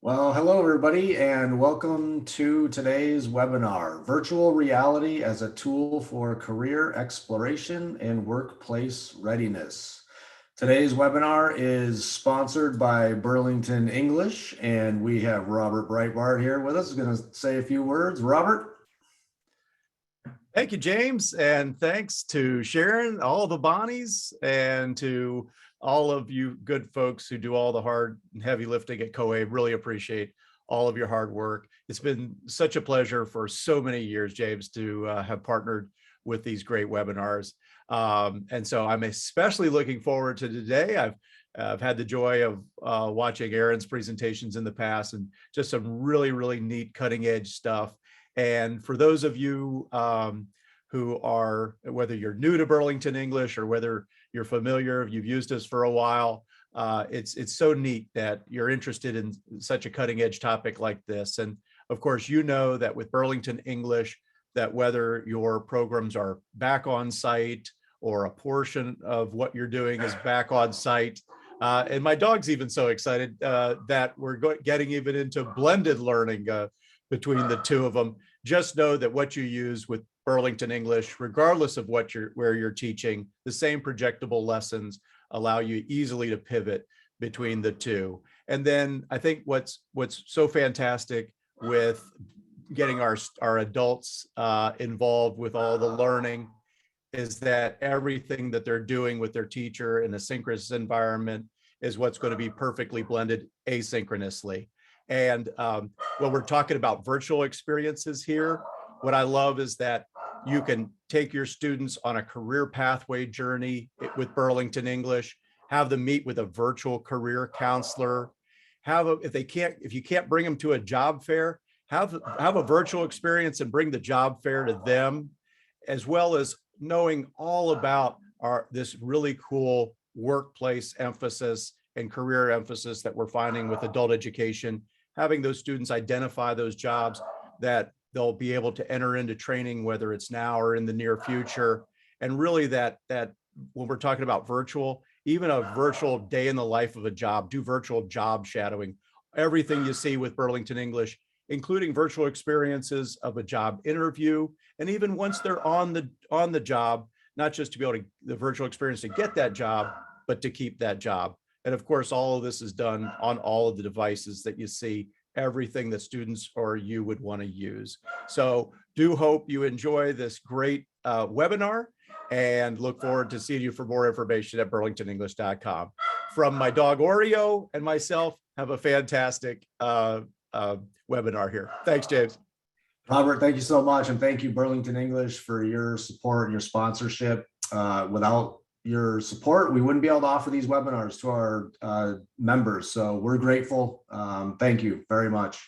Well, hello everybody, and welcome to today's webinar, Virtual Reality as a Tool for Career Exploration and Workplace Readiness. Today's webinar is sponsored by Burlington English, and we have Robert Breitbart here with us. He's going to say a few words. Robert? Thank you, James, and thanks to Sharon, all the Bonnies, and to all of you good folks who do all the hard and heavy lifting at COA. Really appreciate all of your hard work. It's been such a pleasure for so many years, James, to have partnered with these great webinars. And so I'm especially looking forward to today. I've had the joy of watching Erin's presentations in the past, and just some really, really neat cutting edge stuff. And for those of you who are, whether you're new to Burlington English or whether you're familiar, you've used us for a while, it's so neat that you're interested in such a cutting edge topic like this. And of course, you know that with Burlington English, that whether your programs are back on site or a portion of what you're doing is back on site, and my dog's even so excited that we're getting even into blended learning between the two of them. Just know that what you use with Burlington English, regardless of where you're teaching, the same projectable lessons allow you easily to pivot between the two. And then I think what's so fantastic with getting our adults involved with all the learning is that everything that they're doing with their teacher in a synchronous environment is what's going to be perfectly blended asynchronously. And when we're talking about virtual experiences here, what I love is that you can take your students on a career pathway journey with Burlington English, have them meet with a virtual career counselor, if you can't bring them to a job fair, have a virtual experience and bring the job fair to them, as well as knowing all about this really cool workplace emphasis and career emphasis that we're finding with adult education, having those students identify those jobs that they'll be able to enter into training, whether it's now or in the near future. And really that when we're talking about virtual, even a virtual day in the life of a job, do virtual job shadowing, everything you see with Burlington English, including virtual experiences of a job interview. And even once they're on the job, not just to be able to, the virtual experience to get that job, but to keep that job. And of course, all of this is done on all of the devices that you see, everything that students or you would want to use. So do hope you enjoy this great webinar, and look forward to seeing you for more information at burlingtonenglish.com. From my dog Oreo and myself, have a fantastic webinar here. Thanks, James. Robert, thank you so much. And thank you, Burlington English, for your support and your sponsorship. Without your support, we wouldn't be able to offer these webinars to our members. So we're grateful. Thank you very much.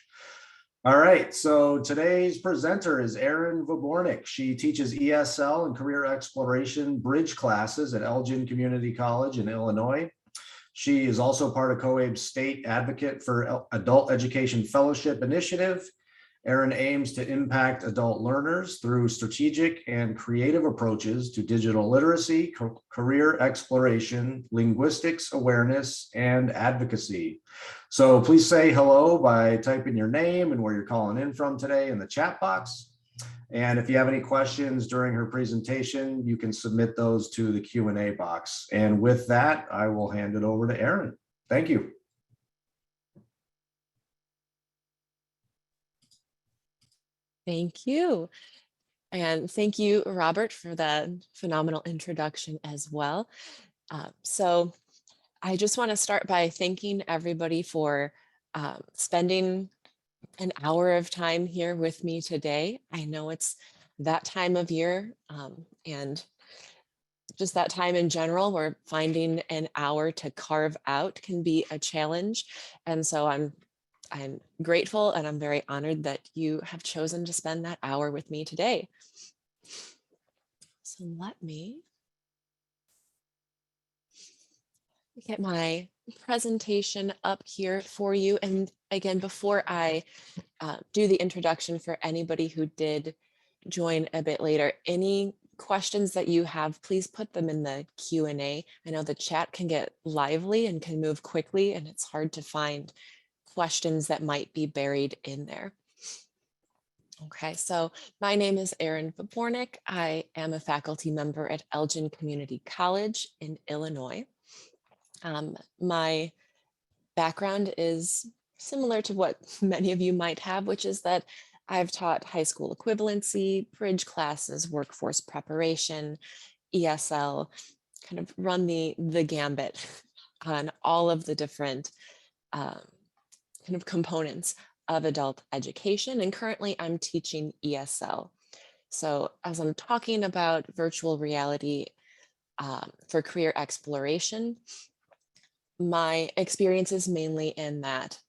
All right, so today's presenter is Erin Vobornick. She teaches ESL and career exploration bridge classes at Elgin Community College in Illinois. She is also part of COABE's State Advocate for Adult Education Fellowship Initiative. Erin aims to impact adult learners through strategic and creative approaches to digital literacy, career exploration, linguistics awareness, and advocacy. So please say hello by typing your name and where you're calling in from today in the chat box. And if you have any questions during her presentation, you can submit those to the Q&A box. And with that, I will hand it over to Erin. Thank you. Thank you. And thank you, Robert, for that phenomenal introduction as well. So I just want to start by thanking everybody for spending an hour of time here with me today. I know it's that time of year and just that time in general where finding an hour to carve out can be a challenge. And so I'm grateful and I'm very honored that you have chosen to spend that hour with me today. So let me get my presentation up here for you. And again, before I do the introduction for anybody who did join a bit later, any questions that you have, please put them in the Q&A. I know the chat can get lively and can move quickly, and it's hard to find questions that might be buried in there. Okay, so my name is Erin Vobornick. I am a faculty member at Elgin Community College in Illinois. My background is similar to what many of you might have, which is that I've taught high school equivalency, bridge classes, workforce preparation, ESL, kind of run the gambit on all of the different kind of components of adult education. And currently I'm teaching ESL. So as I'm talking about virtual reality for career exploration, my experience is mainly in that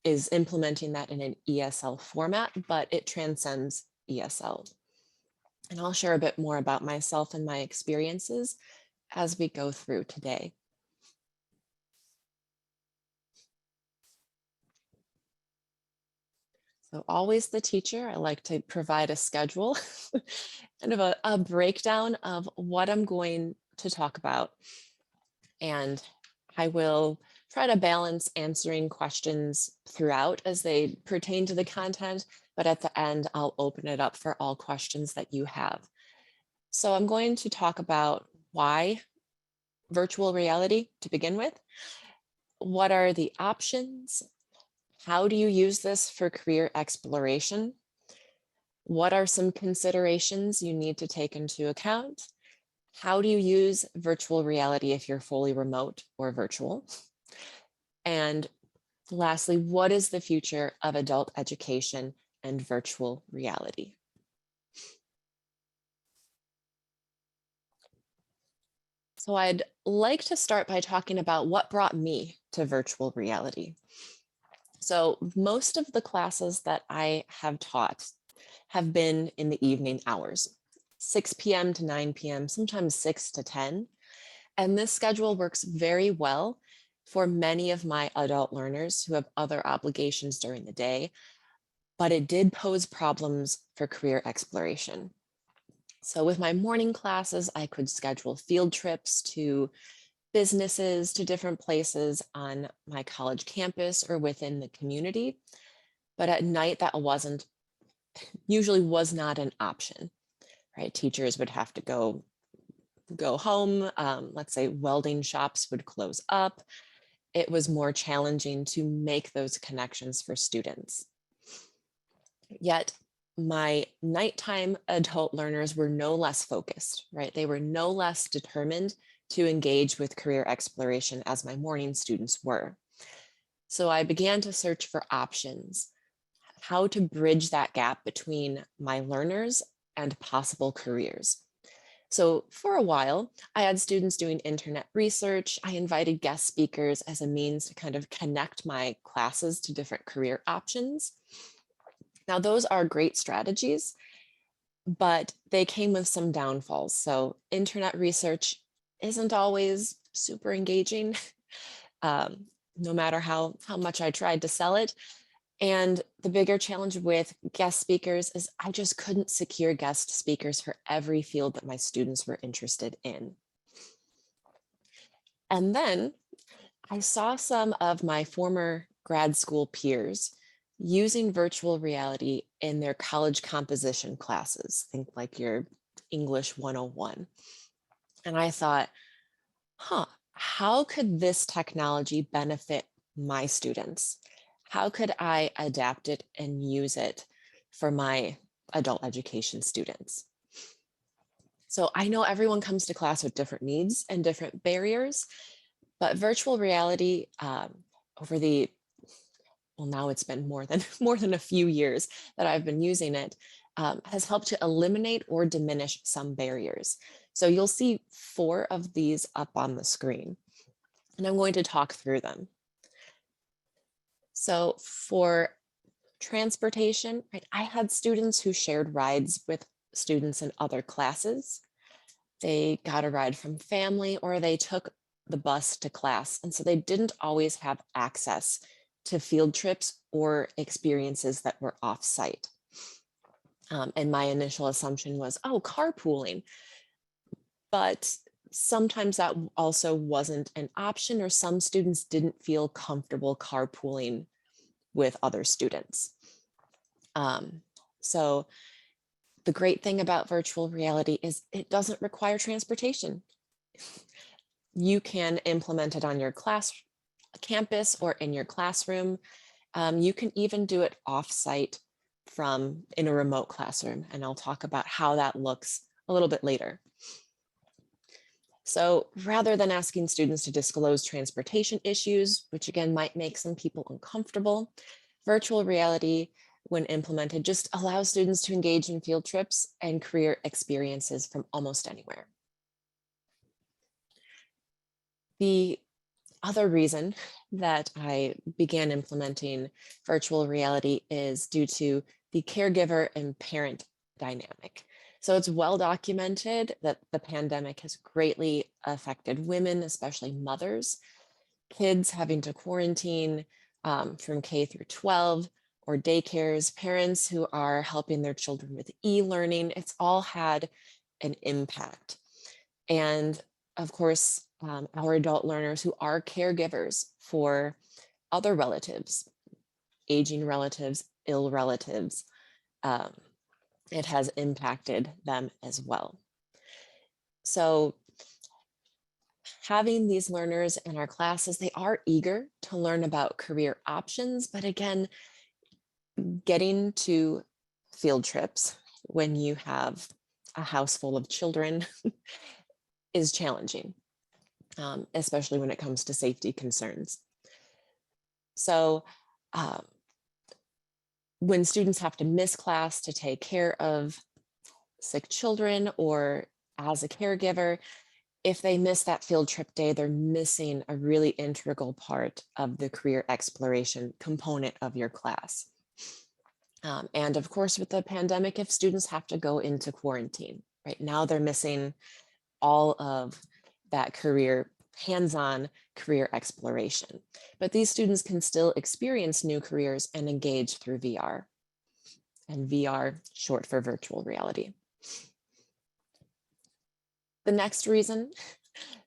is implementing that in an ESL format, but it transcends ESL. And I'll share a bit more about myself and my experiences as we go through today. So always the teacher, I like to provide a schedule, kind of a breakdown of what I'm going to talk about. And I will try to balance answering questions throughout as they pertain to the content, but at the end, I'll open it up for all questions that you have. So I'm going to talk about why virtual reality to begin with. What are the options? How do you use this for career exploration? What are some considerations you need to take into account? How do you use virtual reality if you're fully remote or virtual? And lastly, what is the future of adult education and virtual reality? So I'd like to start by talking about what brought me to virtual reality. So most of the classes that I have taught have been in the evening hours, 6 p.m. to 9 p.m., sometimes 6 to 10. And this schedule works very well for many of my adult learners who have other obligations during the day, but it did pose problems for career exploration. So with my morning classes, I could schedule field trips to businesses, to different places on my college campus or within the community. But at night, that usually was not an option, right? Teachers would have to go home. Let's say welding shops would close up. It was more challenging to make those connections for students. Yet my nighttime adult learners were no less focused, right? They were no less determined to engage with career exploration as my morning students were. So I began to search for options. how to bridge that gap between my learners and possible careers. So for a while, I had students doing internet research. I invited guest speakers as a means to kind of connect my classes to different career options. Now, those are great strategies, but they came with some downfalls. So internet research isn't always super engaging, no matter how much I tried to sell it. And the bigger challenge with guest speakers is I just couldn't secure guest speakers for every field that my students were interested in. And then I saw some of my former grad school peers using virtual reality in their college composition classes, think like your English 101. And I thought, how could this technology benefit my students? How could I adapt it and use it for my adult education students? So I know everyone comes to class with different needs and different barriers, but virtual reality now it's been more than a few years that I've been using it, has helped to eliminate or diminish some barriers. So you'll see 4 of these up on the screen, and I'm going to talk through them. So for transportation, right, I had students who shared rides with students in other classes. They got a ride from family or they took the bus to class. And so they didn't always have access to field trips or experiences that were off-site. And my initial assumption was, carpooling. But sometimes that also wasn't an option, or some students didn't feel comfortable carpooling with other students. So the great thing about virtual reality is it doesn't require transportation. You can implement it on your campus or in your classroom. You can even do it off-site in a remote classroom, and I'll talk about how that looks a little bit later. So rather than asking students to disclose transportation issues, which again might make some people uncomfortable, virtual reality, when implemented, just allows students to engage in field trips and career experiences from almost anywhere. The other reason that I began implementing virtual reality is due to the caregiver and parent dynamic. So it's well documented that the pandemic has greatly affected women, especially mothers, kids having to quarantine from K through 12, or daycares, parents who are helping their children with e-learning. It's all had an impact. And of course, our adult learners who are caregivers for other relatives, aging relatives, ill relatives, it has impacted them as well. So having these learners in our classes, they are eager to learn about career options, but again, getting to field trips when you have a house full of children is challenging, especially when it comes to safety concerns. So when students have to miss class to take care of sick children or as a caregiver, if they miss that field trip day, they're missing a really integral part of the career exploration component of your class. And of course, with the pandemic, if students have to go into quarantine, right now they're missing all of that hands-on career exploration. But these students can still experience new careers and engage through VR. And VR, short for virtual reality. The next reason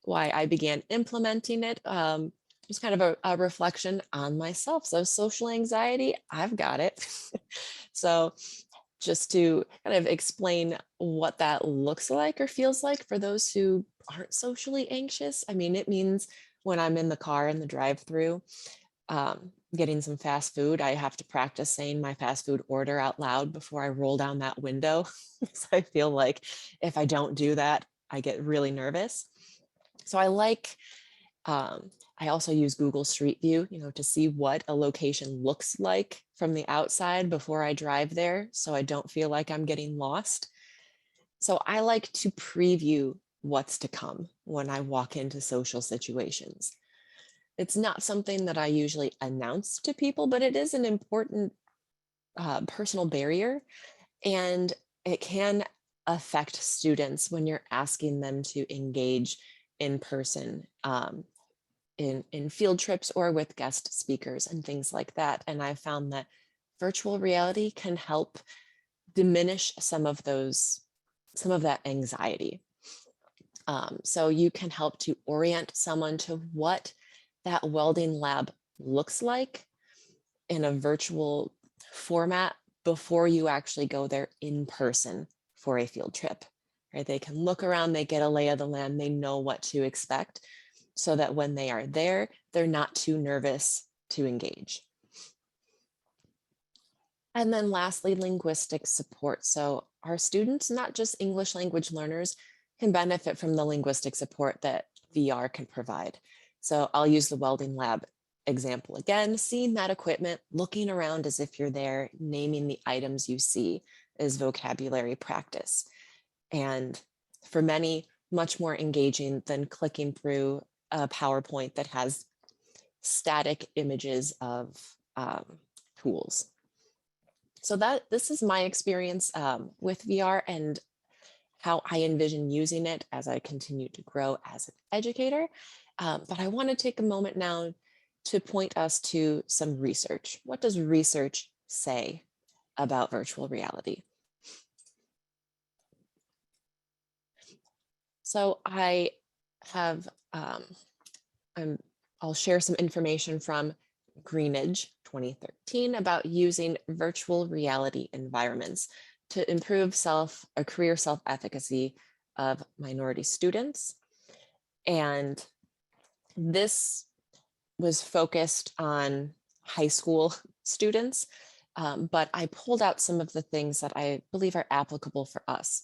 why I began implementing it was kind of a reflection on myself. So social anxiety, I've got it. So just to kind of explain what that looks like or feels like for those who aren't socially anxious. I mean, it means when I'm in the car in the drive-through, getting some fast food, I have to practice saying my fast food order out loud before I roll down that window. So I feel like if I don't do that, I get really nervous. So I I also use Google Street View, to see what a location looks like from the outside before I drive there, so I don't feel like I'm getting lost. So I like to preview what's to come when I walk into social situations. It's not something that I usually announce to people, but it is an important personal barrier, and it can affect students when you're asking them to engage in person, in field trips or with guest speakers and things like that. And I found that virtual reality can help diminish some of that anxiety. So you can help to orient someone to what that welding lab looks like in a virtual format before you actually go there in person for a field trip, right? They can look around, they get a lay of the land, they know what to expect, so that when they are there, they're not too nervous to engage. And then lastly, linguistic support. So our students, not just English language learners, can benefit from the linguistic support that VR can provide. So I'll use the welding lab example again. Seeing that equipment, looking around as if you're there, naming the items you see is vocabulary practice. And for many, much more engaging than clicking through a PowerPoint that has static images of tools. So this is my experience with VR and how I envision using it as I continue to grow as an educator. But I want to take a moment now to point us to some research. What does research say about virtual reality? So I have, I'll share some information from Greenidge 2013 about using virtual reality environments to improve career self-efficacy of minority students. And this was focused on high school students, but I pulled out some of the things that I believe are applicable for us.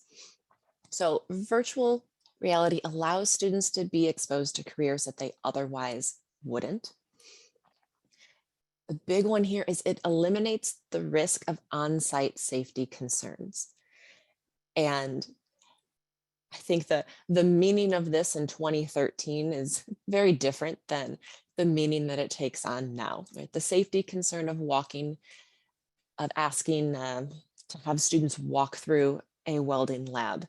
So virtual reality allows students to be exposed to careers that they otherwise wouldn't. The big one here is it eliminates the risk of on-site safety concerns. And I think that the meaning of this in 2013 is very different than the meaning that it takes on now. Right? The safety concern of asking to have students walk through a welding lab,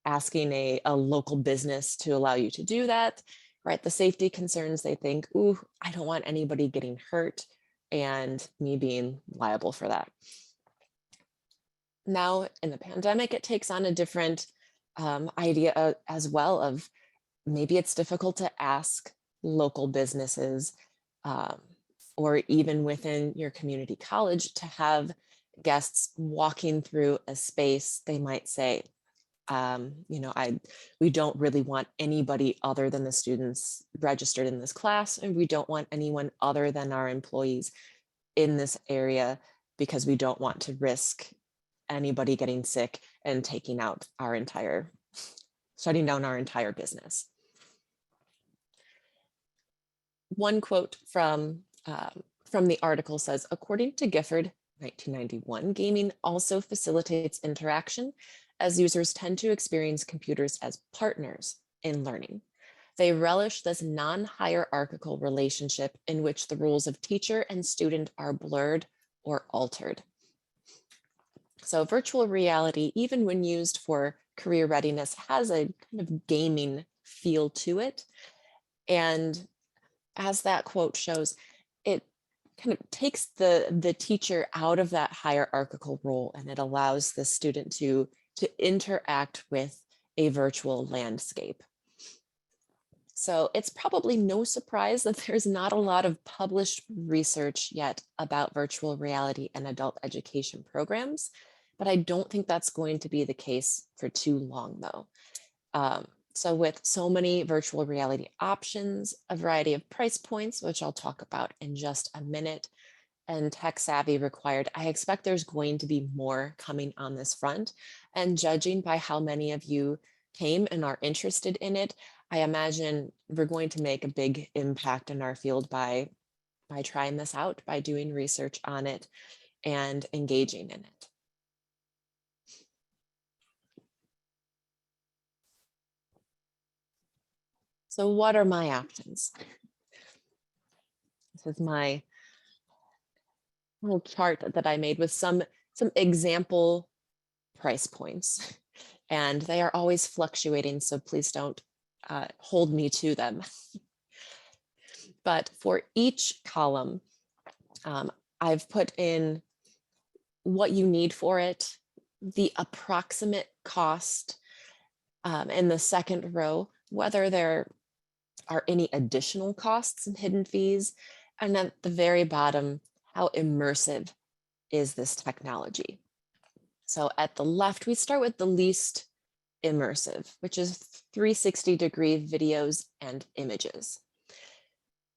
asking a local business to allow you to do that, right? The safety concerns, they think, ooh, I don't want anybody getting hurt and me being liable for that. Now in the pandemic, it takes on a different idea as well of maybe it's difficult to ask local businesses or even within your community college to have guests walking through a space. They might say, we don't really want anybody other than the students registered in this class, and we don't want anyone other than our employees in this area because we don't want to risk anybody getting sick and shutting down our entire business. One quote from the article says, according to Gifford, 1991, gaming also facilitates interaction as users tend to experience computers as partners in learning. They relish this non-hierarchical relationship in which the roles of teacher and student are blurred or altered. So virtual reality, even when used for career readiness, has a kind of gaming feel to it. And as that quote shows, it kind of takes the teacher out of that hierarchical role, and it allows the student to interact with a virtual landscape. So it's probably no surprise that there's not a lot of published research yet about virtual reality and adult education programs, but I don't think that's going to be the case for too long though. So with so many virtual reality options, a variety of price points, which I'll talk about in just a minute, and tech savvy required, I expect there's going to be more coming on this front. And judging by how many of you came and are interested in it, I imagine we're going to make a big impact in our field by trying this out, by doing research on it and engaging in it. So what are my options? This is my little chart that I made with some example price points, and they are always fluctuating, so please don't hold me to them. But for each column, I've put in what you need for it, the approximate cost, in the second row, whether there are any additional costs and hidden fees, and at the very bottom, how immersive is this technology? So at the left, we start with the least immersive, which is 360-degree videos and images.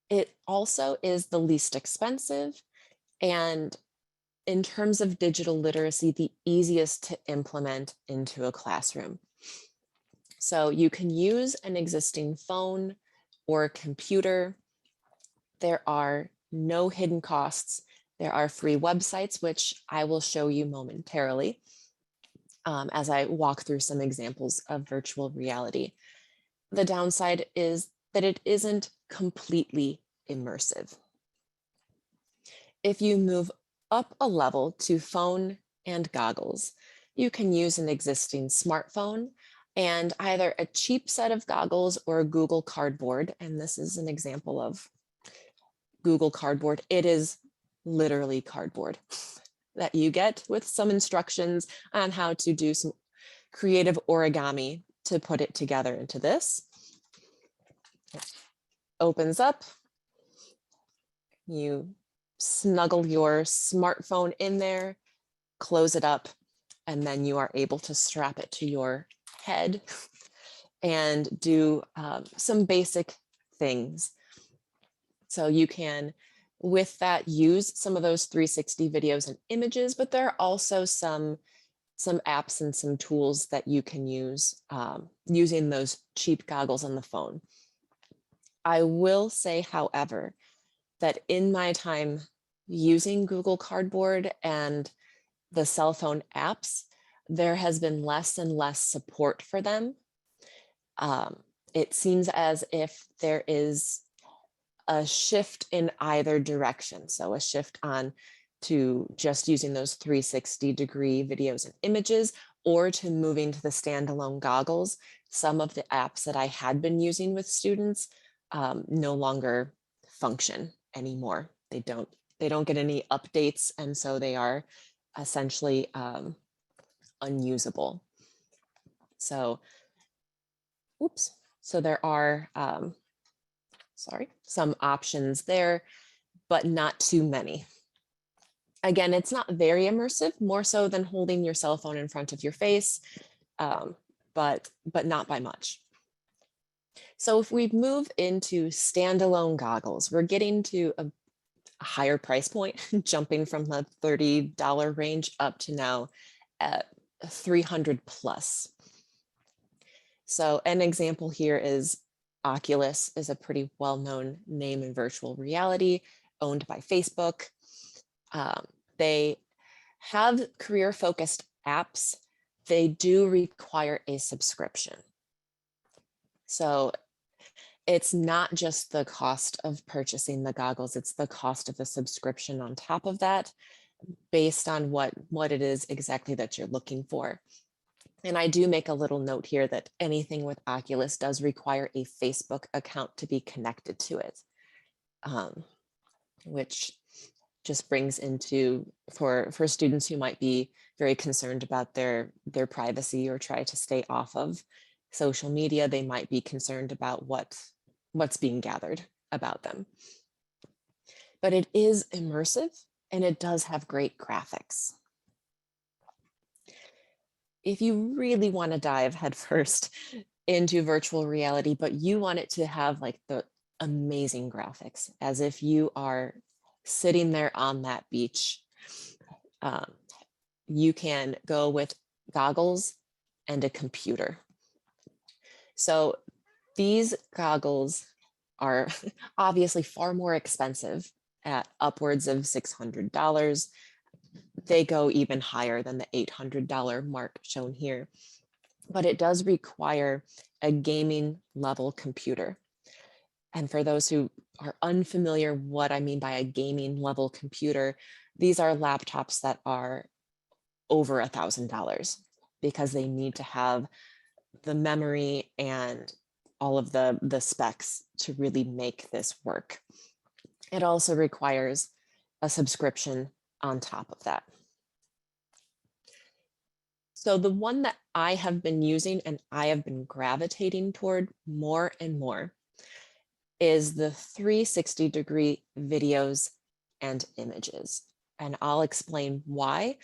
It also is the least expensive, and in terms of digital literacy, the easiest to implement into a classroom. So you can use an existing phone or computer. There are no hidden costs. There are free websites, which I will show you momentarily as I walk through some examples of virtual reality. The downside is that it isn't completely immersive. If you move up a level to phone and goggles, you can use an existing smartphone and either a cheap set of goggles or a Google Cardboard. And this is an example of Google Cardboard. It is literally cardboard that you get with some instructions on how to do some creative origami to put it together into this. It opens up. You snuggle your smartphone in there, close it up, and then you are able to strap it to your head and do some basic things. So you can, with that, use some of those 360 videos and images, but there are also some apps and some tools that you can use using those cheap goggles on the phone. I will say, however, that in my time using Google Cardboard and the cell phone apps, there has been less and less support for them. It seems as if there is a shift in either direction. So a shift on to just using those 360-degree videos and images, or to moving to the standalone goggles. Some of the apps that I had been using with students no longer function anymore. They don't get any updates, and so they are essentially unusable. So, oops. So there are some options there, but not too many. Again, it's not very immersive, more so than holding your cell phone in front of your face, but not by much. So if we move into standalone goggles, we're getting to a higher price point, jumping from the $30 range up to now at $300 plus. So an example here is Oculus, is a pretty well-known name in virtual reality, owned by Facebook. They have career-focused apps. They do require a subscription. So it's not just the cost of purchasing the goggles, it's the cost of the subscription on top of that, based on what it is exactly that you're looking for. And I do make a little note here that anything with Oculus does require a Facebook account to be connected to it, which just brings into, for students who might be very concerned about their privacy or try to stay off of social media, they might be concerned about what's being gathered about them. But it is immersive and it does have great graphics. If you really want to dive headfirst into virtual reality, but you want it to have like the amazing graphics, as if you are sitting there on that beach, you can go with goggles and a computer. So These goggles are obviously far more expensive at upwards of $600. They go even higher than the $800 mark shown here, but it does require a gaming level computer. And for those who are unfamiliar what I mean by a gaming level computer, these are laptops that are over $1,000 because they need to have the memory and all of the specs to really make this work. It also requires a subscription on top of that. So the one that I have been using and I have been gravitating toward more and more is the 360-degree videos and images. And I'll explain why.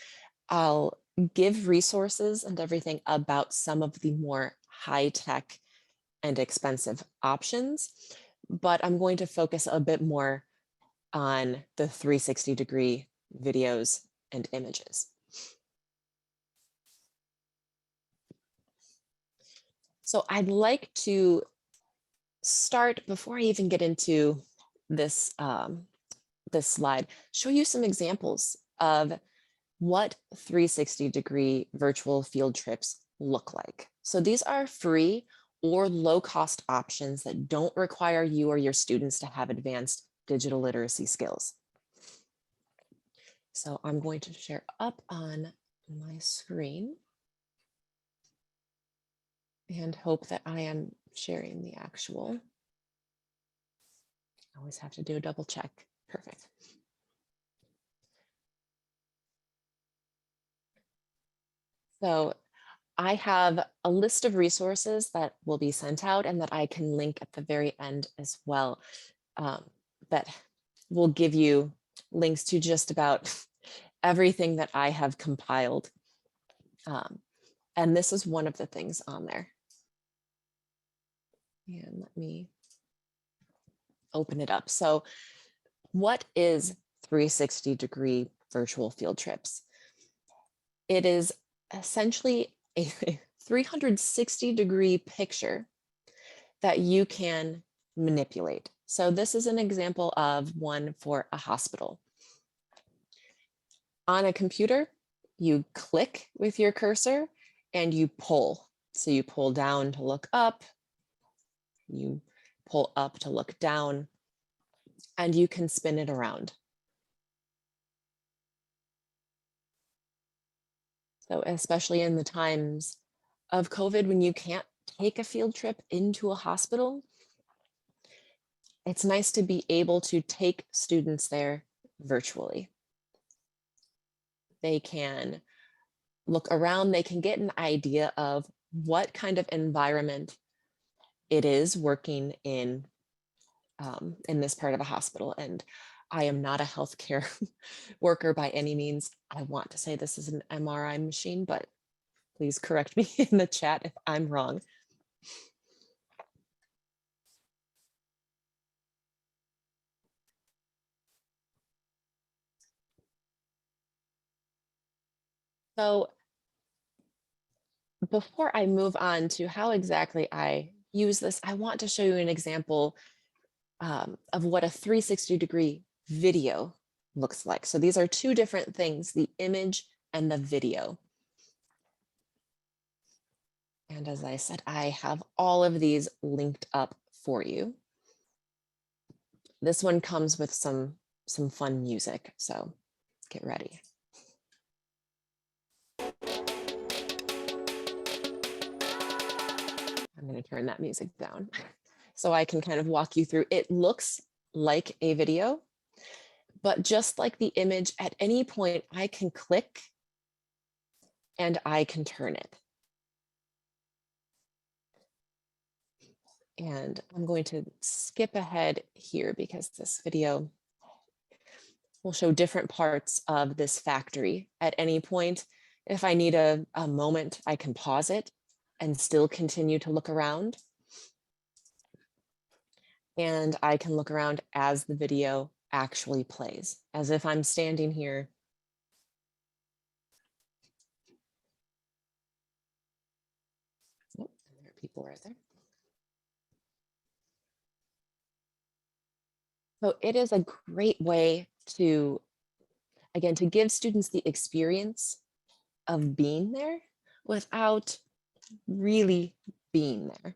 I'll give resources and everything about some of the more high-tech and expensive options, but I'm going to focus a bit more on the 360-degree videos and images. So I'd like to start, before I even get into this, this slide, show you some examples of what 360-degree virtual field trips look like. So these are free or low-cost options that don't require you or your students to have advanced digital literacy skills. So I'm going to share up on my screen and hope that I am sharing the actual. I always have to do a double check. Perfect. So I have a list of resources that will be sent out and that I can link at the very end as well, that will give you links to just about everything that I have compiled. And this is one of the things on there. And let me open it up. So what is 360-degree virtual field trips? It is essentially a 360-degree picture that you can manipulate. So this is an example of one for a hospital. On a computer, you click with your cursor and you pull. So you pull down to look up, you pull up to look down, and you can spin it around. So especially in the times of COVID, when you can't take a field trip into a hospital, it's nice to be able to take students there virtually. They can look around, they can get an idea of what kind of environment it is working in this part of a hospital. And I am not a healthcare worker by any means. I want to say this is an MRI machine, but please correct me in the chat if I'm wrong. So before I move on to how exactly I use this, I want to show you an example of what a 360-degree video looks like. So these are two different things, the image and the video. And as I said, I have all of these linked up for you. This one comes with some fun music, so get ready. I'm going to turn that music down so I can kind of walk you through. It looks like a video, but just like the image, at any point I can click and I can turn it. And I'm going to skip ahead here because this video will show different parts of this factory. At any point, if I need a moment, I can pause it and still continue to look around. And I can look around as the video actually plays, as if I'm standing here. Oh, there are people right there. So it is a great way to, again, to give students the experience of being there without really being there.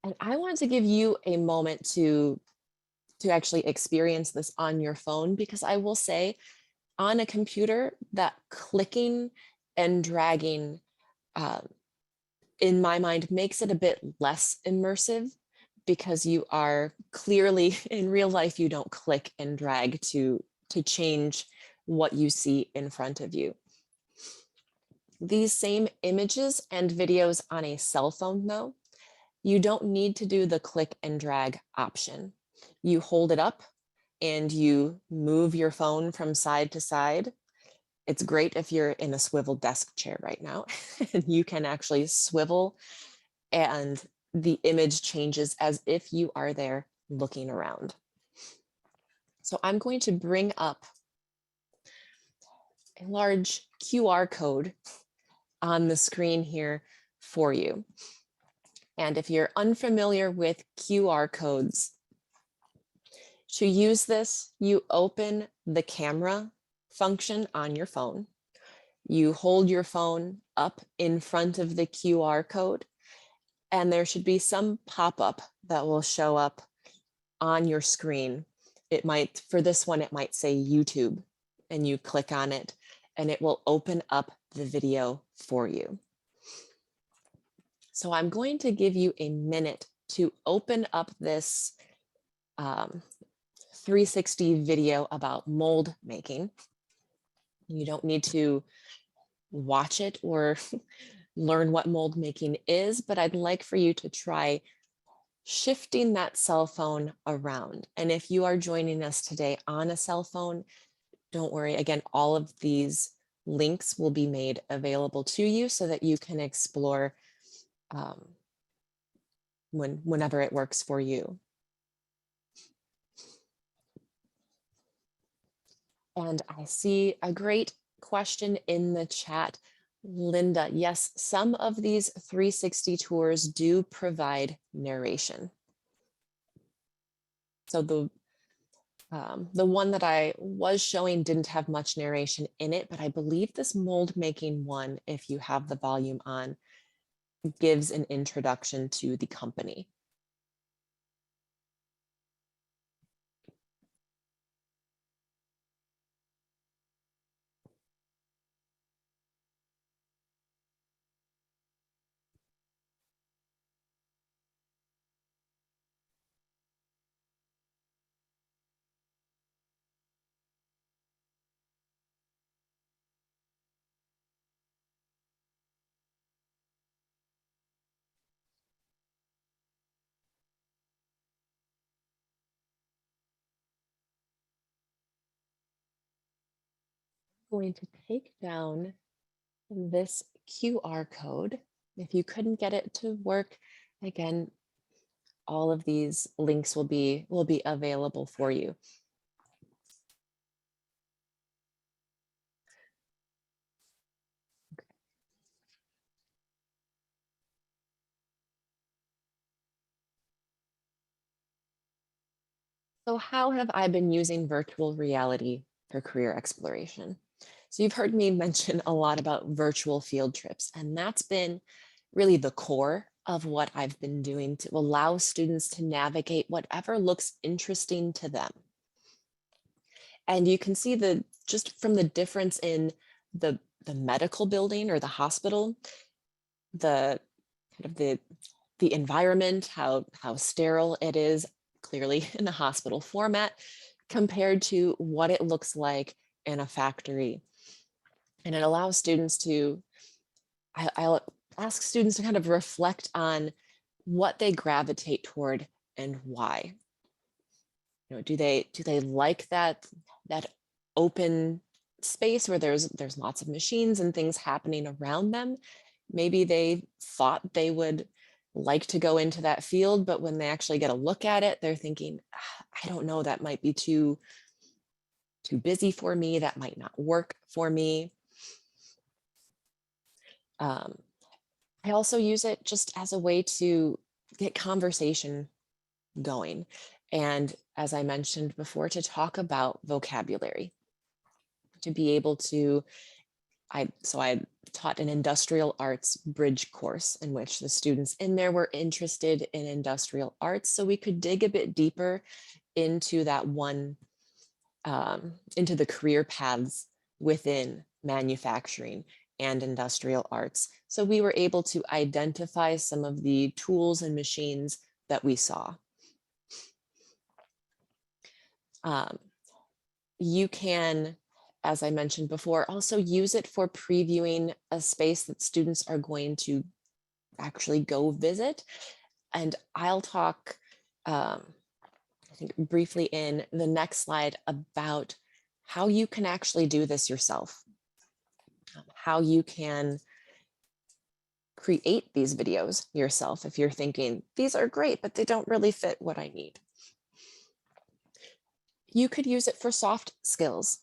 And I wanted to give you a moment to actually experience this on your phone, because I will say on a computer that clicking and dragging in my mind makes it a bit less immersive, because you are clearly in real life, you don't click and drag to change what you see in front of you. These same images and videos on a cell phone, though, you don't need to do the click and drag option. You hold it up and you move your phone from side to side. It's great if you're in a swivel desk chair right now. You can actually swivel and the image changes as if you are there looking around. So I'm going to bring up a large QR code on the screen here for you. And if you're unfamiliar with QR codes, to use this, you open the camera function on your phone. You hold your phone up in front of the QR code, and there should be some pop-up that will show up on your screen. It might, for this one, it might say YouTube, and you click on it and it will open up the video for you. So I'm going to give you a minute to open up this 360 video about mold making. You don't need to watch it or learn what mold making is, but I'd like for you to try shifting that cell phone around. And if you are joining us today on a cell phone, don't worry. Again, all of these links will be made available to you so that you can explore whenever it works for you. And I see a great question in the chat. Linda, yes, some of these 360 tours do provide narration. So the one that I was showing didn't have much narration in it, but I believe this mold making one, if you have the volume on, gives an introduction to the company. Going to take down this QR code. If you couldn't get it to work, again, all of these links will be available for you. So how have I been using virtual reality for career exploration? So you've heard me mention a lot about virtual field trips, and that's been really the core of what I've been doing to allow students to navigate whatever looks interesting to them. And you can see just from the difference in the medical building or the hospital, the kind of the environment, how sterile it is, clearly in the hospital format, compared to what it looks like in a factory. And it allows students to, I'll ask students to kind of reflect on what they gravitate toward and why. You know, do they like that open space where there's lots of machines and things happening around them? Maybe they thought they would like to go into that field, but when they actually get a look at it, they're thinking, I don't know, that might be too busy for me, that might not work for me. I also use it just as a way to get conversation going. And as I mentioned before, to talk about vocabulary, to be able to, I taught an industrial arts bridge course in which the students in there were interested in industrial arts. So we could dig a bit deeper into that one, into the career paths within manufacturing and industrial arts. So we were able to identify some of the tools and machines that we saw. You can, as I mentioned before, also use it for previewing a space that students are going to actually go visit. And I'll talk, I think briefly in the next slide about how you can actually do this yourself, how you can create these videos yourself if you're thinking, these are great, but they don't really fit what I need. You could use it for soft skills.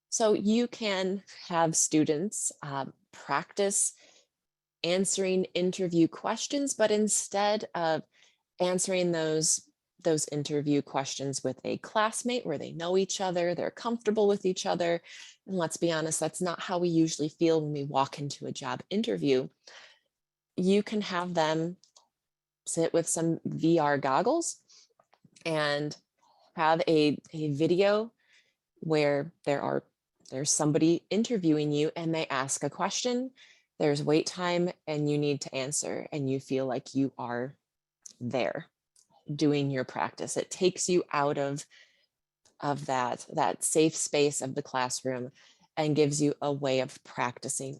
So you can have students practice answering interview questions, but instead of answering those interview questions with a classmate where they know each other, they're comfortable with each other. And let's be honest, that's not how we usually feel when we walk into a job interview. You can have them sit with some VR goggles and have a video where there's somebody interviewing you and they ask a question, there's wait time and you need to answer and you feel like you are there doing your practice. It takes you out of that safe space of the classroom and gives you a way of practicing.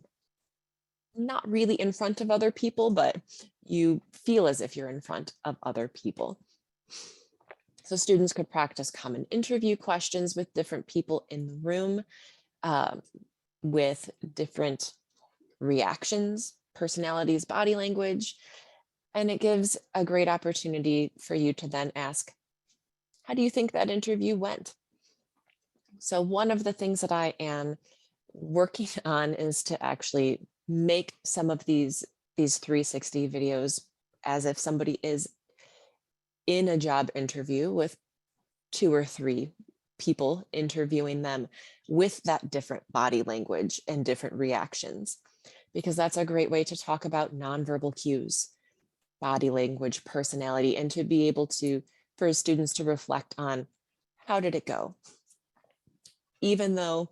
Not really in front of other people, but you feel as if you're in front of other people. So students could practice common interview questions with different people in the room, with different reactions, personalities, body language. And it gives a great opportunity for you to then ask, how do you think that interview went? So one of the things that I am working on is to actually make some of these 360 videos as if somebody is in a job interview with 2 or 3 people interviewing them with that different body language and different reactions, because that's a great way to talk about nonverbal cues, body language, personality, and to be able to, for students to reflect on how did it go? Even though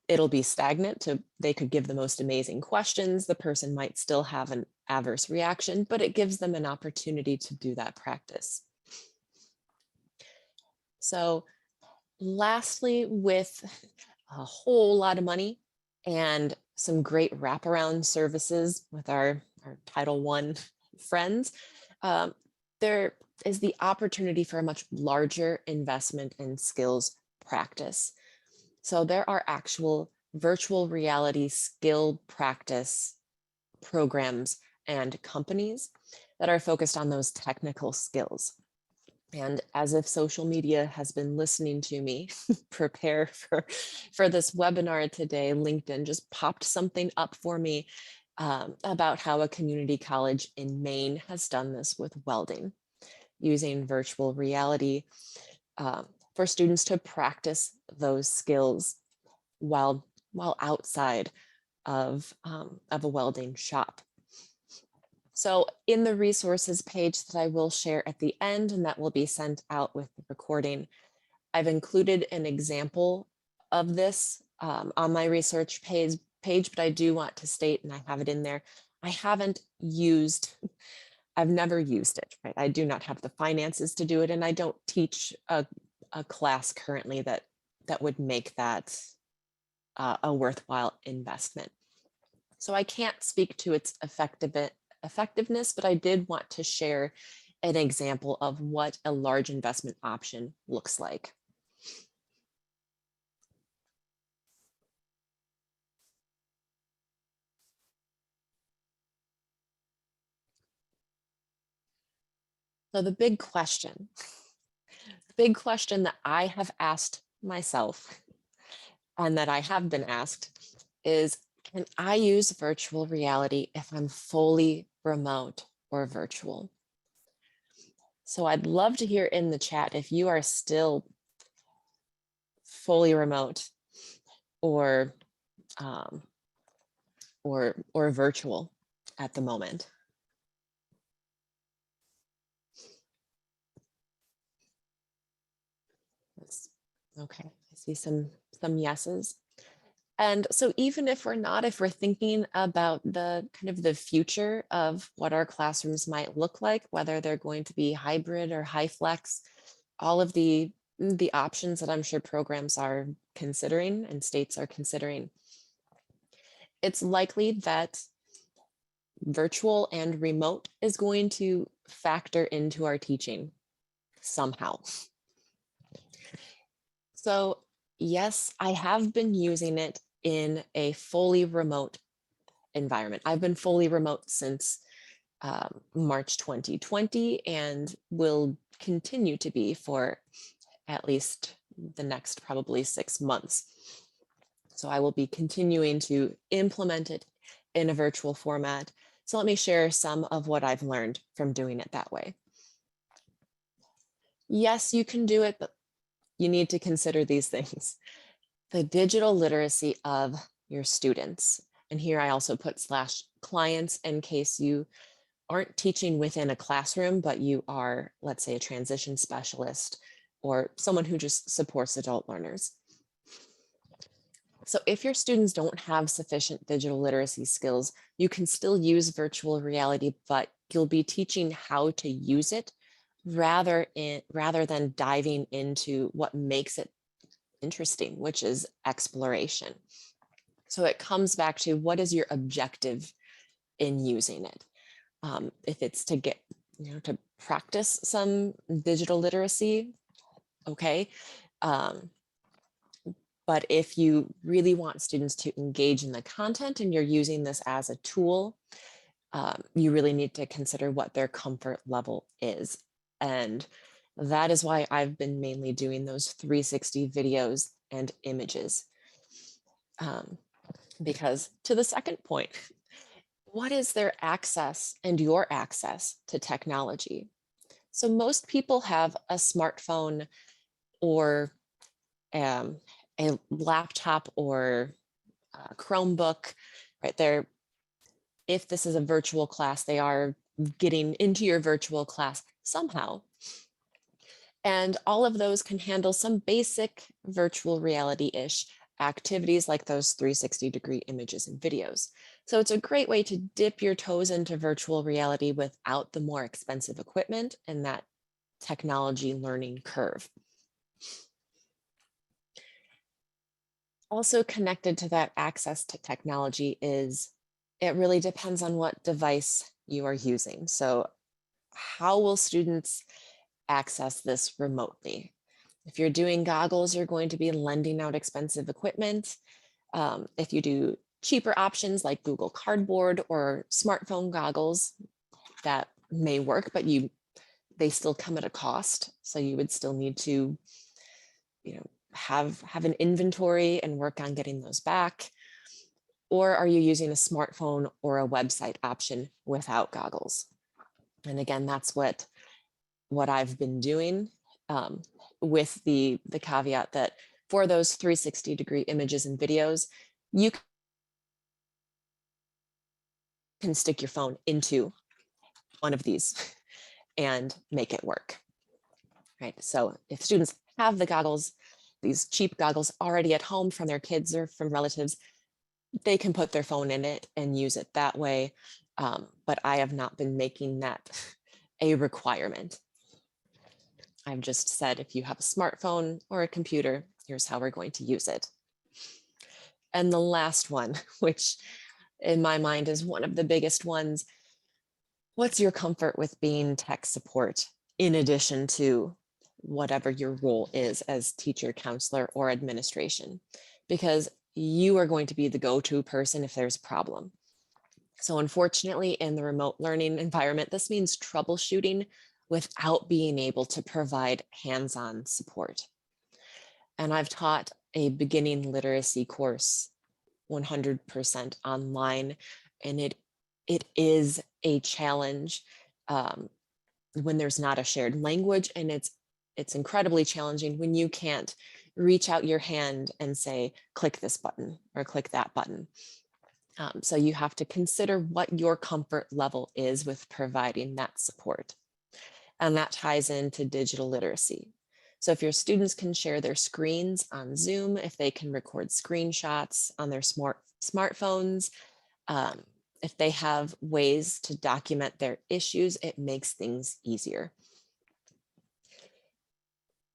it'll be stagnant, they could give the most amazing questions, the person might still have an adverse reaction, but it gives them an opportunity to do that practice. So lastly, with a whole lot of money and some great wraparound services with our Title I friends, there is the opportunity for a much larger investment in skills practice. So there are actual virtual reality skill practice programs and companies that are focused on those technical skills. And as if social media has been listening to me prepare for this webinar today, LinkedIn just popped something up for me about how a community college in Maine has done this with welding, using virtual reality for students to practice those skills while outside of a welding shop. So in the resources page that I will share at the end, and that will be sent out with the recording, I've included an example of this on my research page, but I do want to state, and I have it in there, I've never used it, right? I do not have the finances to do it, and I don't teach a class currently that would make that a worthwhile investment. So I can't speak to its effectiveness, but I did want to share an example of what a large investment option looks like. So the big question that I have asked myself and that I have been asked is, can I use virtual reality if I'm fully remote or virtual? So I'd love to hear in the chat if you are still fully remote or or virtual at the moment. Okay, I see some yeses. And so even if we're thinking about the kind of the future of what our classrooms might look like, whether they're going to be hybrid or high flex, all of the options that I'm sure programs are considering and states are considering, it's likely that virtual and remote is going to factor into our teaching somehow. So yes, I have been using it in a fully remote environment. I've been fully remote since March 2020 and will continue to be for at least the next probably 6 months. So I will be continuing to implement it in a virtual format. So let me share some of what I've learned from doing it that way. Yes, you can do it, but you need to consider these things. The digital literacy of your students. And here I also put /clients in case you aren't teaching within a classroom, but you are, let's say, a transition specialist or someone who just supports adult learners. So if your students don't have sufficient digital literacy skills, you can still use virtual reality, but you'll be teaching how to use it rather than diving into what makes it interesting, which is exploration. So it comes back to what is your objective in using it? If it's to get, to practice some digital literacy, okay. But if you really want students to engage in the content and you're using this as a tool, you really need to consider what their comfort level is. And that is why I've been mainly doing those 360 videos and images. Because to the second point, what is their access and your access to technology? So most people have a smartphone or a laptop or a Chromebook, right there. If this is a virtual class, they are getting into your virtual class somehow. And all of those can handle some basic virtual reality-ish activities like those 360-degree images and videos. So it's a great way to dip your toes into virtual reality without the more expensive equipment and that technology learning curve. Also connected to that access to technology is it really depends on what device you are using. So how will students access this remotely? If you're doing goggles, you're going to be lending out expensive equipment. If you do cheaper options like Google Cardboard or smartphone goggles, that may work, but they still come at a cost. So you would still need to, have an inventory and work on getting those back. Or are you using a smartphone or a website option without goggles? And again, that's what I've been doing, with the caveat that for those 360-degree images and videos, you can stick your phone into one of these and make it work, right? So if students have the goggles, these cheap goggles already at home from their kids or from relatives, they can put their phone in it and use it that way. But I have not been making that a requirement. I've just said, if you have a smartphone or a computer, here's how we're going to use it. And the last one, which in my mind is one of the biggest ones, what's your comfort with being tech support in addition to whatever your role is as teacher, counselor, or administration? Because you are going to be the go-to person if there's a problem. So unfortunately, in the remote learning environment, this means troubleshooting without being able to provide hands-on support. And I've taught a beginning literacy course 100% online, and it is a challenge when there's not a shared language, and it's incredibly challenging when you can't reach out your hand and say, click this button or click that button. So you have to consider what your comfort level is with providing that support. And that ties into digital literacy. So if your students can share their screens on Zoom, if they can record screenshots on their smartphones, if they have ways to document their issues, it makes things easier.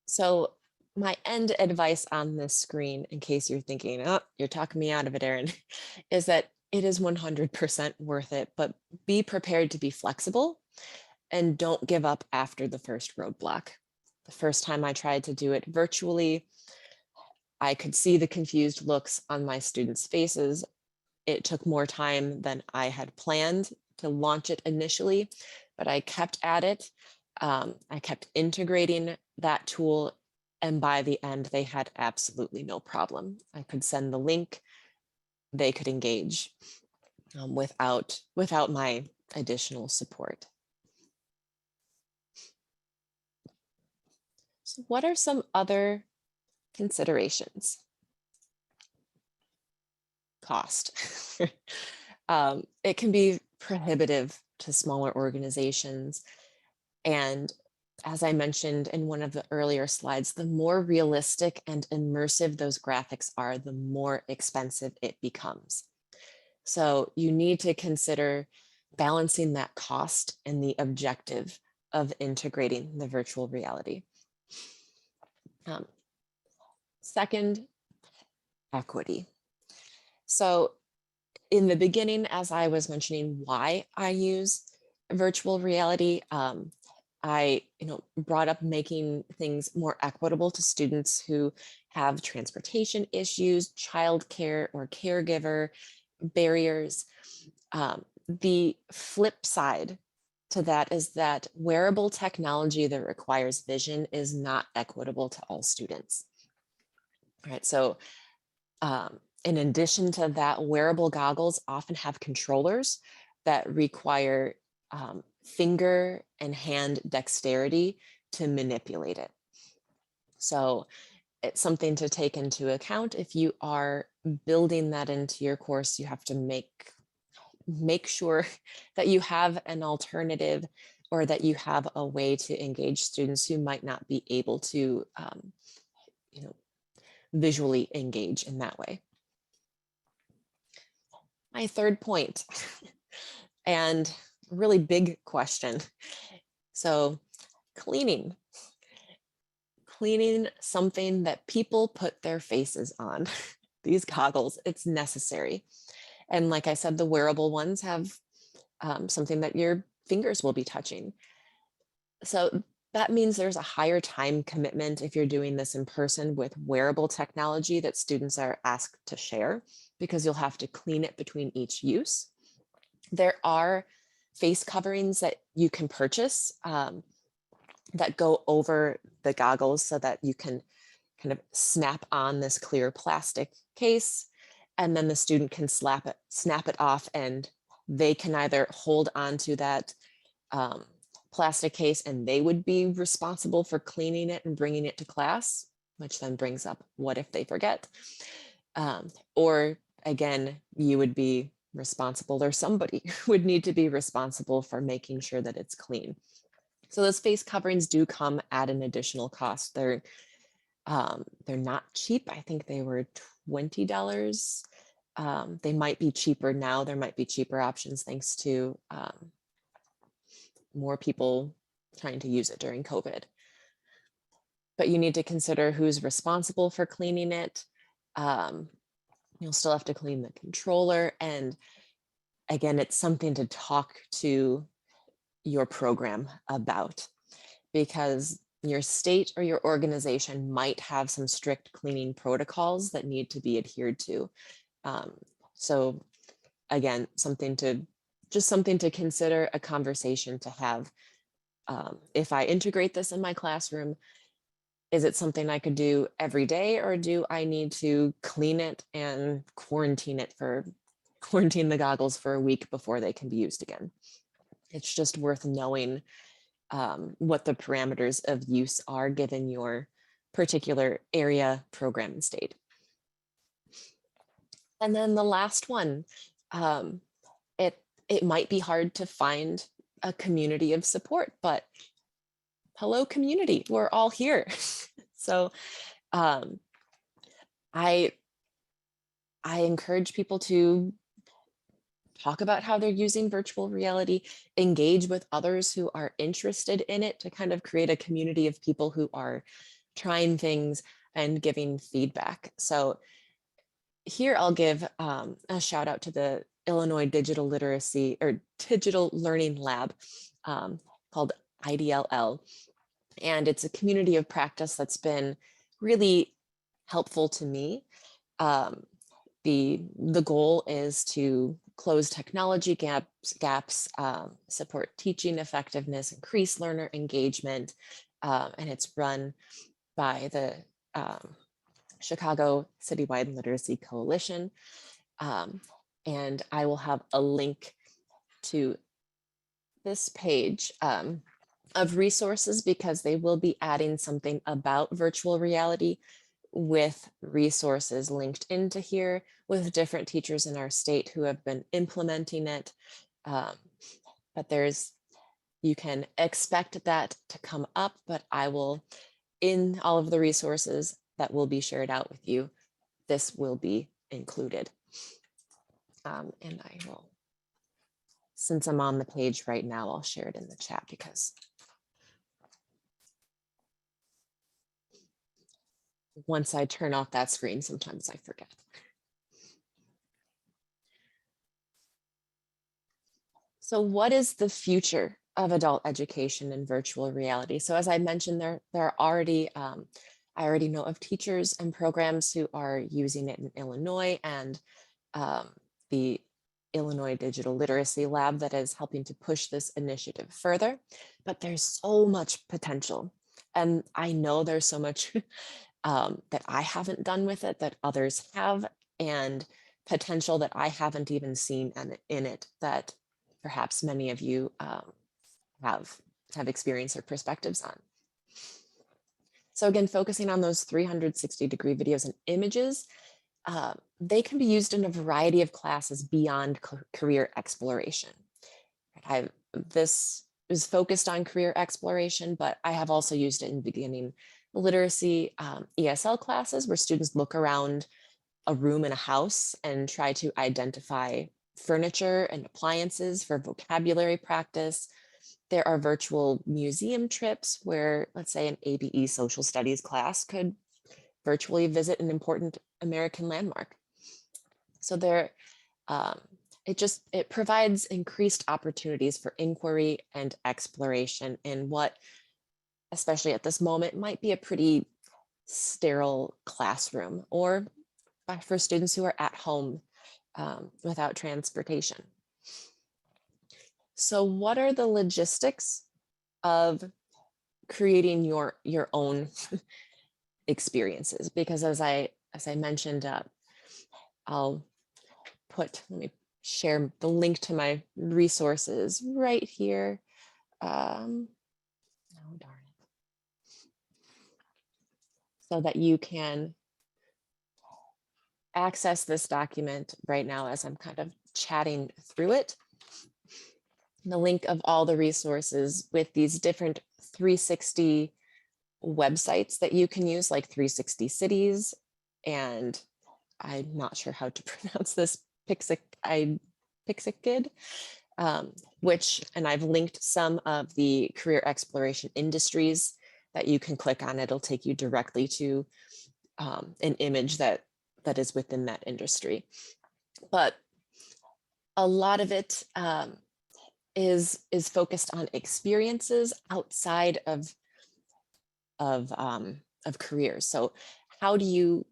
So my end advice on this screen, in case you're thinking, oh, you're talking me out of it, Erin, is that it is 100% worth it, but be prepared to be flexible and don't give up after the first roadblock. The first time I tried to do it virtually, I could see the confused looks on my students' faces. It took more time than I had planned to launch it initially, but I kept at it. I kept integrating that tool, and by the end, they had absolutely no problem. I could send the link, they could engage without my additional support. So what are some other considerations? Cost. It can be prohibitive to smaller organizations. And as I mentioned in one of the earlier slides, the more realistic and immersive those graphics are, the more expensive it becomes. So you need to consider balancing that cost and the objective of integrating the virtual reality. Second, equity. So in the beginning, as I was mentioning why I use virtual reality, I brought up making things more equitable to students who have transportation issues, childcare or caregiver barriers. The flip side to that is that wearable technology that requires vision is not equitable to all students. All right, so in addition to that, wearable goggles often have controllers that require finger and hand dexterity to manipulate it. So it's something to take into account. If you are building that into your course, you have to make sure that you have an alternative, or that you have a way to engage students who might not be able to visually engage in that way. My third point, and really big question. So cleaning something that people put their faces on, these goggles, it's necessary. And like I said, the wearable ones have something that your fingers will be touching. So that means there's a higher time commitment if you're doing this in person with wearable technology that students are asked to share, because you'll have to clean it between each use. There are face coverings that you can purchase that go over the goggles so that you can kind of snap on this clear plastic case, and then the student can snap it off, and they can either hold onto that plastic case and they would be responsible for cleaning it and bringing it to class, which then brings up, what if they forget? Or again, you would be responsible, or somebody would need to be responsible for making sure that it's clean. So those face coverings do come at an additional cost. They're not cheap. I think they were $20. They might be cheaper now. There might be cheaper options thanks to more people trying to use it during COVID. But you need to consider who's responsible for cleaning it. You'll still have to clean the controller. And again, it's something to talk to your program about, because your state or your organization might have some strict cleaning protocols that need to be adhered to. So again, something to consider, a conversation to have. If I integrate this in my classroom, is it something I could do every day, or do I need to clean it and quarantine the goggles for a week before they can be used again? It's just worth knowing what the parameters of use are given your particular area, program, and state. And then the last one, it might be hard to find a community of support, but hello community, we're all here. So I encourage people to talk about how they're using virtual reality, engage with others who are interested in it to kind of create a community of people who are trying things and giving feedback. So here I'll give a shout out to the Illinois Digital Literacy or Digital Learning Lab called IDLL. And it's a community of practice that's been really helpful to me. The goal is to close technology gaps, support teaching effectiveness, increase learner engagement, and it's run by the Chicago Citywide Literacy Coalition. And I will have a link to this page of resources because they will be adding something about virtual reality with resources linked into here with different teachers in our state who have been implementing it. But you can expect that to come up, but I will, in all of the resources that will be shared out with you, this will be included. And I will, since I'm on the page right now, I'll share it in the chat because once I turn off that screen, sometimes I forget. So what is the future of adult education in virtual reality? So as I mentioned, there are already, I already know of teachers and programs who are using it in Illinois, and the Illinois Digital Literacy Lab that is helping to push this initiative further. But there's so much potential. And I know there's so much that I haven't done with it that others have, and potential that I haven't even seen in it that perhaps many of you have experience or perspectives on. So again, focusing on those 360-degree videos and images, they can be used in a variety of classes beyond career exploration. This is focused on career exploration, but I have also used it in beginning literacy ESL classes where students look around a room in a house and try to identify furniture and appliances for vocabulary practice. There are virtual museum trips where, let's say, an ABE social studies class could virtually visit an important American landmark. So it provides increased opportunities for inquiry and exploration in what, especially at this moment, might be a pretty sterile classroom, or for students who are at home without transportation. So what are the logistics of creating your own experiences? Because as I mentioned, let me share the link to my resources right here. Oh, darn it. So that you can access this document right now as I'm kind of chatting through it. The link of all the resources with these different 360 websites that you can use, like 360 Cities, and I'm not sure how to pronounce this, Pixikid, and I've linked some of the career exploration industries that you can click on. It'll take you directly to an image that is within that industry. But a lot of it is focused on experiences outside of careers. So how do you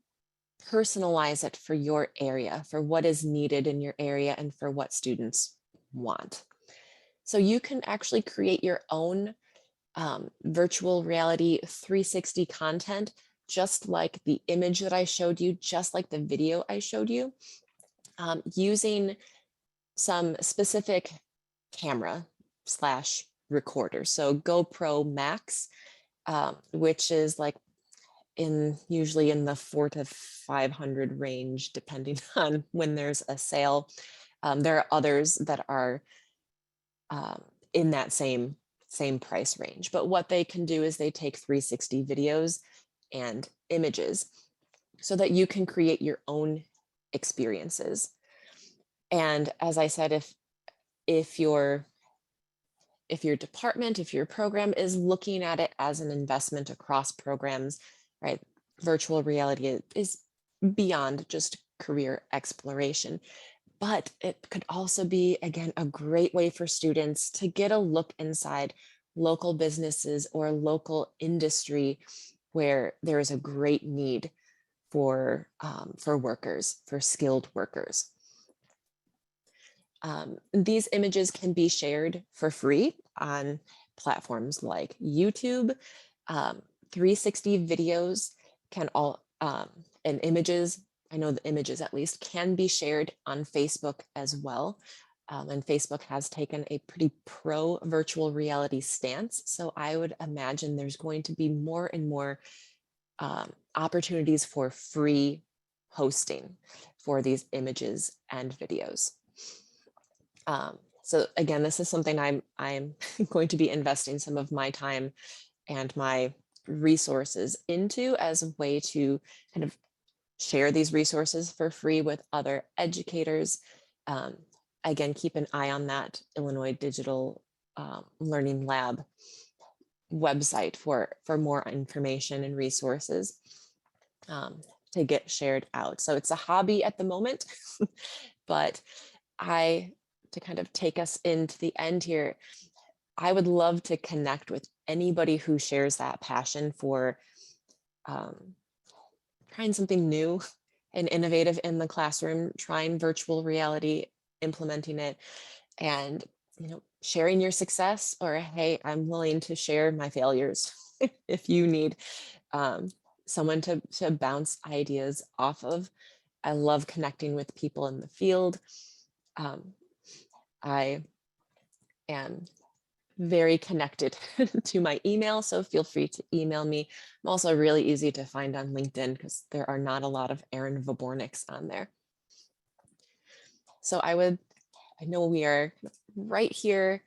personalize it for your area, for what is needed in your area and for what students want? So you can actually create your own virtual reality 360 content, just like the image that I showed you, just like the video I showed you, using some specific camera / recorder. So GoPro Max, which is like usually in the $400 to $500 range, depending on when there's a sale. There are others that are in that same price range, but what they can do is they take 360 videos and images so that you can create your own experiences. And as I said, if your department, if your program is looking at it as an investment across programs, right, virtual reality is beyond just career exploration. But it could also be, again, a great way for students to get a look inside local businesses or local industry where there is a great need for workers, for skilled workers. These images can be shared for free on platforms like YouTube. 360 videos can and images, I know the images at least, can be shared on Facebook as well. And Facebook has taken a pretty pro virtual reality stance. So I would imagine there's going to be more and more opportunities for free hosting for these images and videos. So again, this is something I'm going to be investing some of my time and my resources into as a way to kind of share these resources for free with other educators. Again, keep an eye on that Illinois Digital Learning Lab website for more information and resources to get shared out. So it's a hobby at the moment, but to kind of take us into the end here, I would love to connect with anybody who shares that passion for trying something new and innovative in the classroom, trying virtual reality, implementing it, and sharing your success, or hey, I'm willing to share my failures if you need someone to bounce ideas off of. I love connecting with people in the field. I am very connected to my email, so feel free to email me. I'm also really easy to find on LinkedIn because there are not a lot of Erin Vobornicks on there. So I know we are right here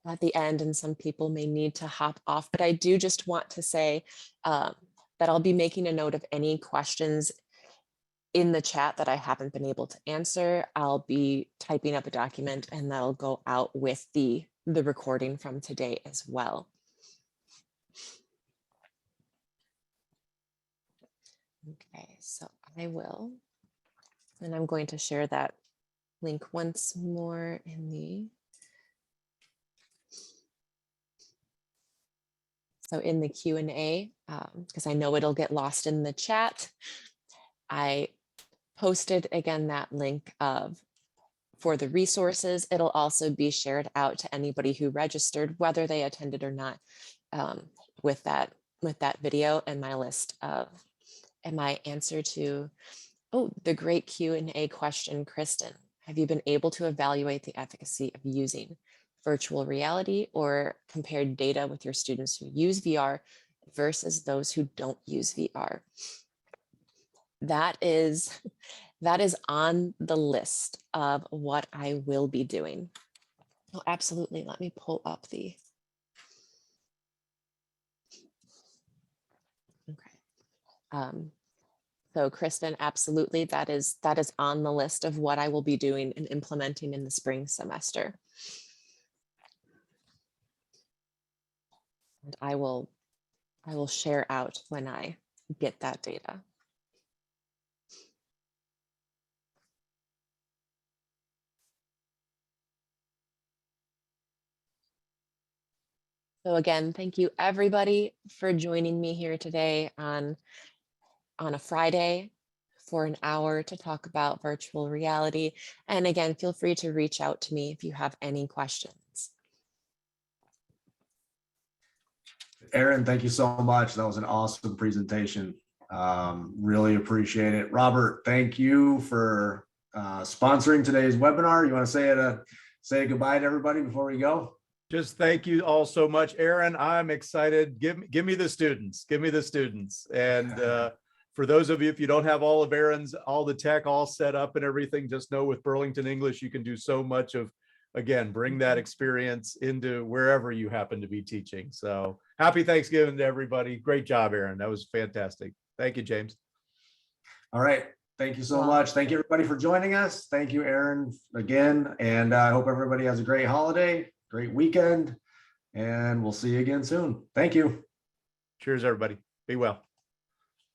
at the end and some people may need to hop off, but I do just want to say that I'll be making a note of any questions in the chat that I haven't been able to answer. I'll be typing up a document and that'll go out with the recording from today as well. Okay, so I will, and I'm going to share that link once more in the Q&A, because I know it'll get lost in the chat. I posted again that link for the resources. It'll also be shared out to anybody who registered, whether they attended or not, with that video and my list of and my answer to the great Q&A question, Kristen. Have you been able to evaluate the efficacy of using virtual reality or compared data with your students who use VR versus those who don't use VR? That is on the list of what I will be doing. Oh, absolutely. Let me pull up the. Okay. So Kristen, absolutely, that is on the list of what I will be doing and implementing in the spring semester. And I will share out when I get that data. So again, thank you everybody for joining me here today on a Friday for an hour to talk about virtual reality. And again, feel free to reach out to me if you have any questions. Erin, thank you so much. That was an awesome presentation. Really appreciate it. Robert, thank you for sponsoring today's webinar. You want to say goodbye to everybody before we go? Just thank you all so much, Erin. I'm excited. Give me the students. Give me the students. And for those of you, if you don't have all of Erin's, all the tech all set up and everything, just know with Burlington English, you can do so much of, again, bring that experience into wherever you happen to be teaching. So happy Thanksgiving to everybody. Great job, Erin. That was fantastic. Thank you, James. All right. Thank you so Wow. much. Thank you, everybody, for joining us. Thank you, Erin, again. And I hope everybody has a great holiday, great weekend, and we'll see you again soon. Thank you. Cheers, everybody. Be well.